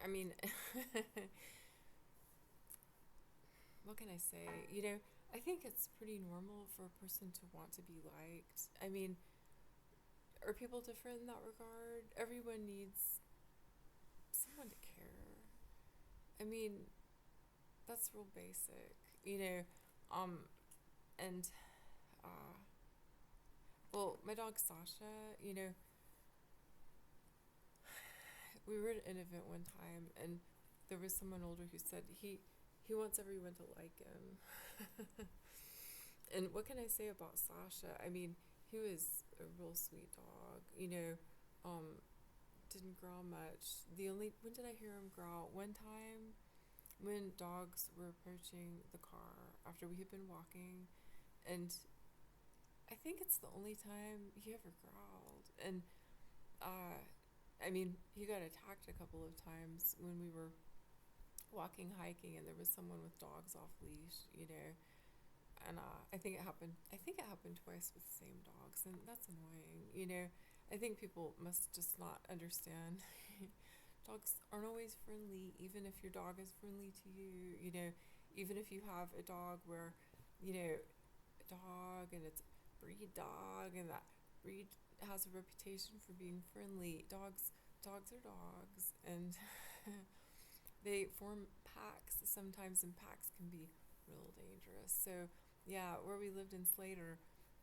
I mean, what can I say? I think it's pretty normal for a person to want to be liked. I mean, are people different in that regard? Everyone needs someone to care. I mean, that's real basic, Um, and uh, well, my dog Sasha, we were at an event one time, and there was someone older who said he wants everyone to like him. And what can I say about Sasha? I mean, he was a real sweet dog. Um, didn't growl much. The only when did I hear him growl? One time when dogs were approaching the car after we had been walking, and I think it's the only time he ever growled. And uh, I mean, he got attacked a couple of times when we were walking hiking, and there was someone with dogs off leash. And I think it happened twice with the same dogs, and that's annoying. I think people must just not understand. Dogs aren't always friendly, even if your dog is friendly to you. Even if you have a dog where, a dog and it's a breed dog, and that breed has a reputation for being friendly. Dogs are dogs, and they form packs sometimes, and packs can be real dangerous. So, yeah, where we lived in Slater,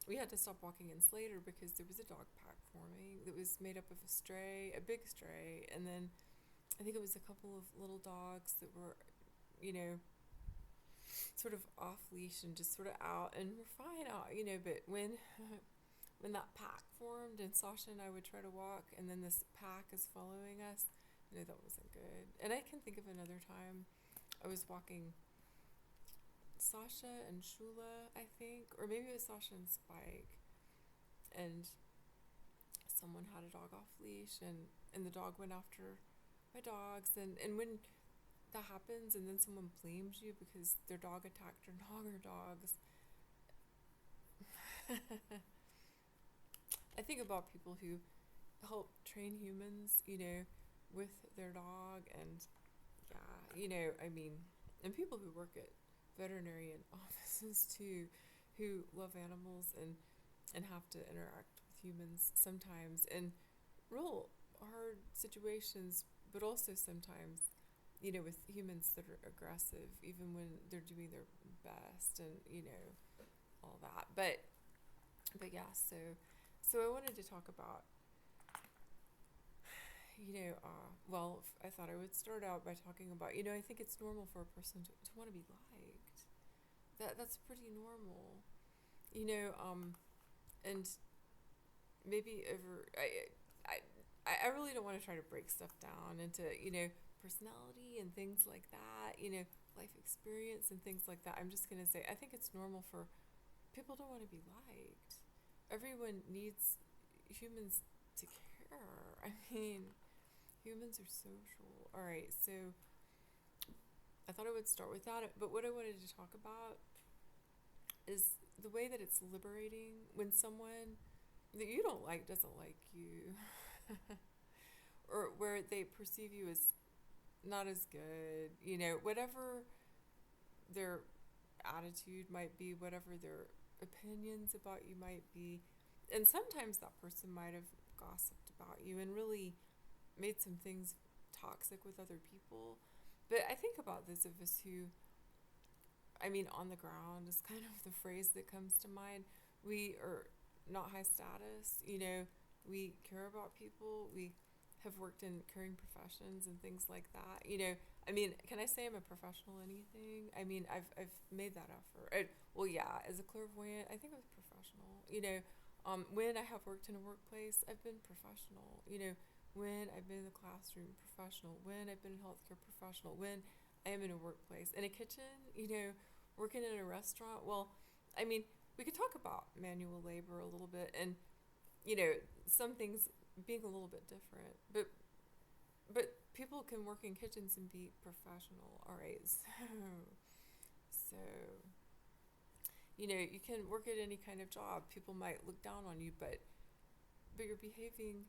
we had to stop walking in Slater because there was a dog pack forming that was made up of a big stray, and then I think it was a couple of little dogs that were, you know, sort of off leash and just sort of out, and we're fine out. But when when that pack formed and Sasha and I would try to walk, and then this pack is following us, that wasn't good. And I can think of another time I was walking Sasha and Shula, I think, or maybe it was Sasha and Spike, and someone had a dog off leash, and the dog went after my dogs, and when that happens, and then someone blames you because their dog attacked your dog or dogs. I think about people who help train humans, with their dog, and yeah, I mean, and people who work at veterinarian offices too, who love animals and have to interact with humans sometimes in real hard situations, but also sometimes, with humans that are aggressive, even when they're doing their best, and all that. But yeah, so I wanted to talk about, well, I thought I would start out by talking about, I think it's normal for a person to want to be liked. That's pretty normal, and maybe over, I, I really don't want to try to break stuff down into, personality and things like that, life experience and things like that. I'm just going to say, I think it's normal for people to want to be liked. Everyone needs humans to care. I mean, humans are social. All right, so I thought I would start with that, but what I wanted to talk about is the way that it's liberating when someone that you don't like doesn't like you, or where they perceive you as not as good, whatever their attitude might be, whatever their opinions about you might be. And sometimes that person might have gossiped about you and really made some things toxic with other people. But I think about those of us who, I mean, on the ground is kind of the phrase that comes to mind. We are not high status, we care about people. We have worked in caring professions and things like that. I mean, can I say I'm a professional in anything? I mean, I've made that effort. Well, yeah, as a clairvoyant, I think I was professional. When I have worked in a workplace, I've been professional. When I've been in the classroom, professional. When I've been in healthcare, professional. When I am in a workplace, in a kitchen, working in a restaurant. Well, I mean, we could talk about manual labor a little bit, and some things being a little bit different, but people can work in kitchens and be professional. All right, so you can work at any kind of job. People might look down on you, but you're behaving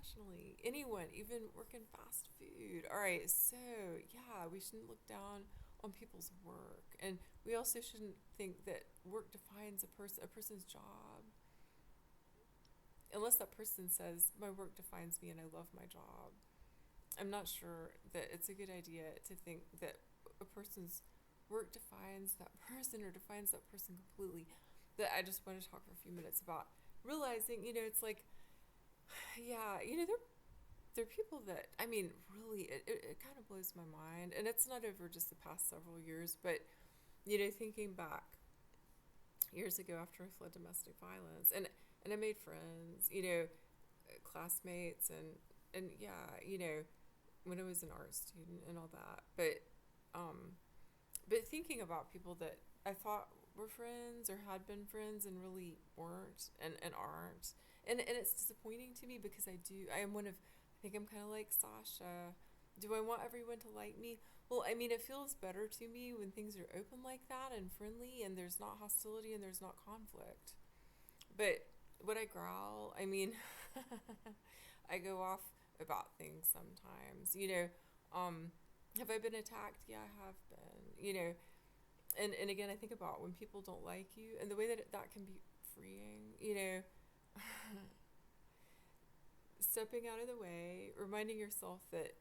professionally. Anyone, even working fast food. All right, so yeah, we shouldn't look down on people's work, and we also shouldn't think that work defines a person's job, unless that person says my work defines me and I love my job. I'm not sure that it's a good idea to think that a person's work defines that person or defines that person completely. That I just want to talk for a few minutes about realizing, it's like, yeah, there are people that, I mean, really, it kind of blows my mind. And it's not over just the past several years, but, thinking back years ago after I fled domestic violence, and I made friends, classmates, and yeah, when I was an art student and all that. But thinking about people that I thought were friends or had been friends and really weren't and aren't. And it's disappointing to me because I am one of, I think I'm kind of like Sasha. Do I want everyone to like me? Well, I mean, it feels better to me when things are open like that and friendly and there's not hostility and there's not conflict. But would I growl? I mean, I go off about things sometimes. Have I been attacked? Yeah, I have been. And again, I think about when people don't like you and the way that that can be freeing. Stepping out of the way, reminding yourself that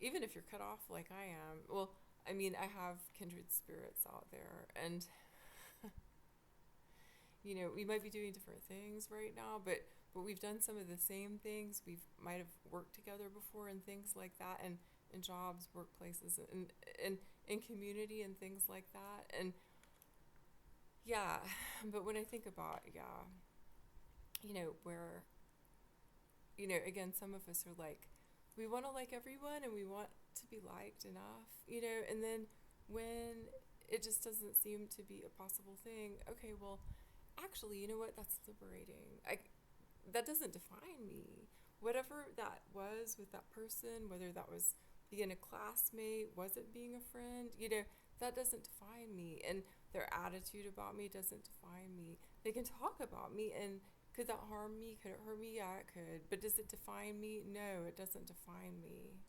even if you're cut off like I am, well, I mean, I have kindred spirits out there, and we might be doing different things right now, but we've done some of the same things. We might have worked together before and things like that, and in jobs, workplaces, and in community and things like that. And yeah, but when I think about, yeah, where, again, some of us are like, we want to like everyone and we want to be liked enough, and then when it just doesn't seem to be a possible thing, okay, well, actually, you know what? That's liberating. That doesn't define me. Whatever that was with that person, whether that was being a classmate, was it being a friend, that doesn't define me. And their attitude about me doesn't define me. They can talk about me, and could that harm me? Could it hurt me? Yeah, it could. But does it define me? No, it doesn't define me.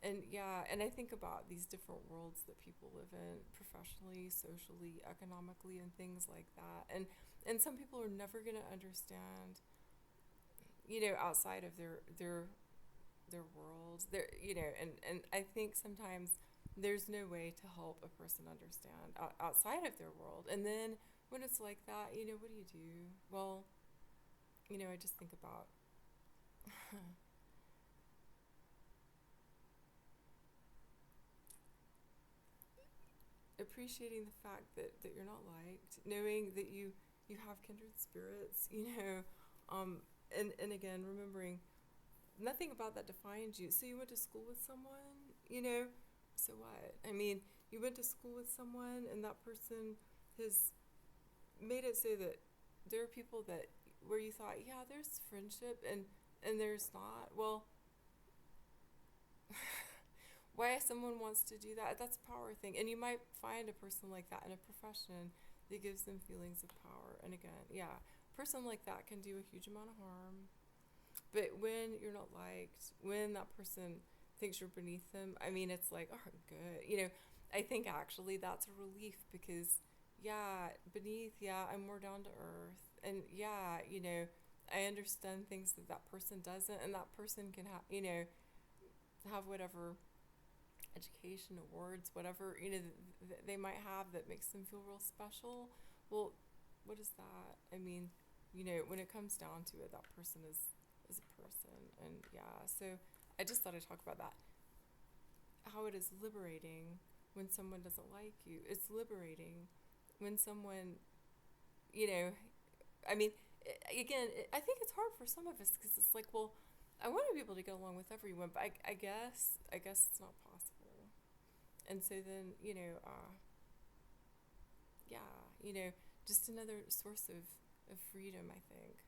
And yeah, and I think about these different worlds that people live in professionally, socially, economically, and things like that. And some people are never going to understand, outside of their world. And I think sometimes there's no way to help a person understand outside of their world. And then when it's like that, what do you do? Well, I just think about appreciating the fact that you're not liked, knowing that you have kindred spirits, and again, remembering nothing about that defines you. So you went to school with someone, so what? I mean, you went to school with someone and that person has made it so that there are people that where you thought, yeah, there's friendship and there's not. Well, why someone wants to do that, that's a power thing. And you might find a person like that in a profession that gives them feelings of power. And again, yeah, a person like that can do a huge amount of harm. But when you're not liked, when that person thinks you're beneath them, I mean, it's like, oh, good. I think actually that's a relief because, yeah, beneath, yeah, I'm more down to earth. And yeah, I understand things that that person doesn't. And that person can have, have whatever education, awards, whatever, they might have that makes them feel real special. Well, what is that? I mean, when it comes down to it, that person is a person. And yeah, so I just thought I'd talk about that. How it is liberating when someone doesn't like you. It's liberating when someone, I mean, again, I think it's hard for some of us because it's like, well, I want to be able to get along with everyone, but I guess it's not possible. And so then, yeah, just another source of freedom, I think.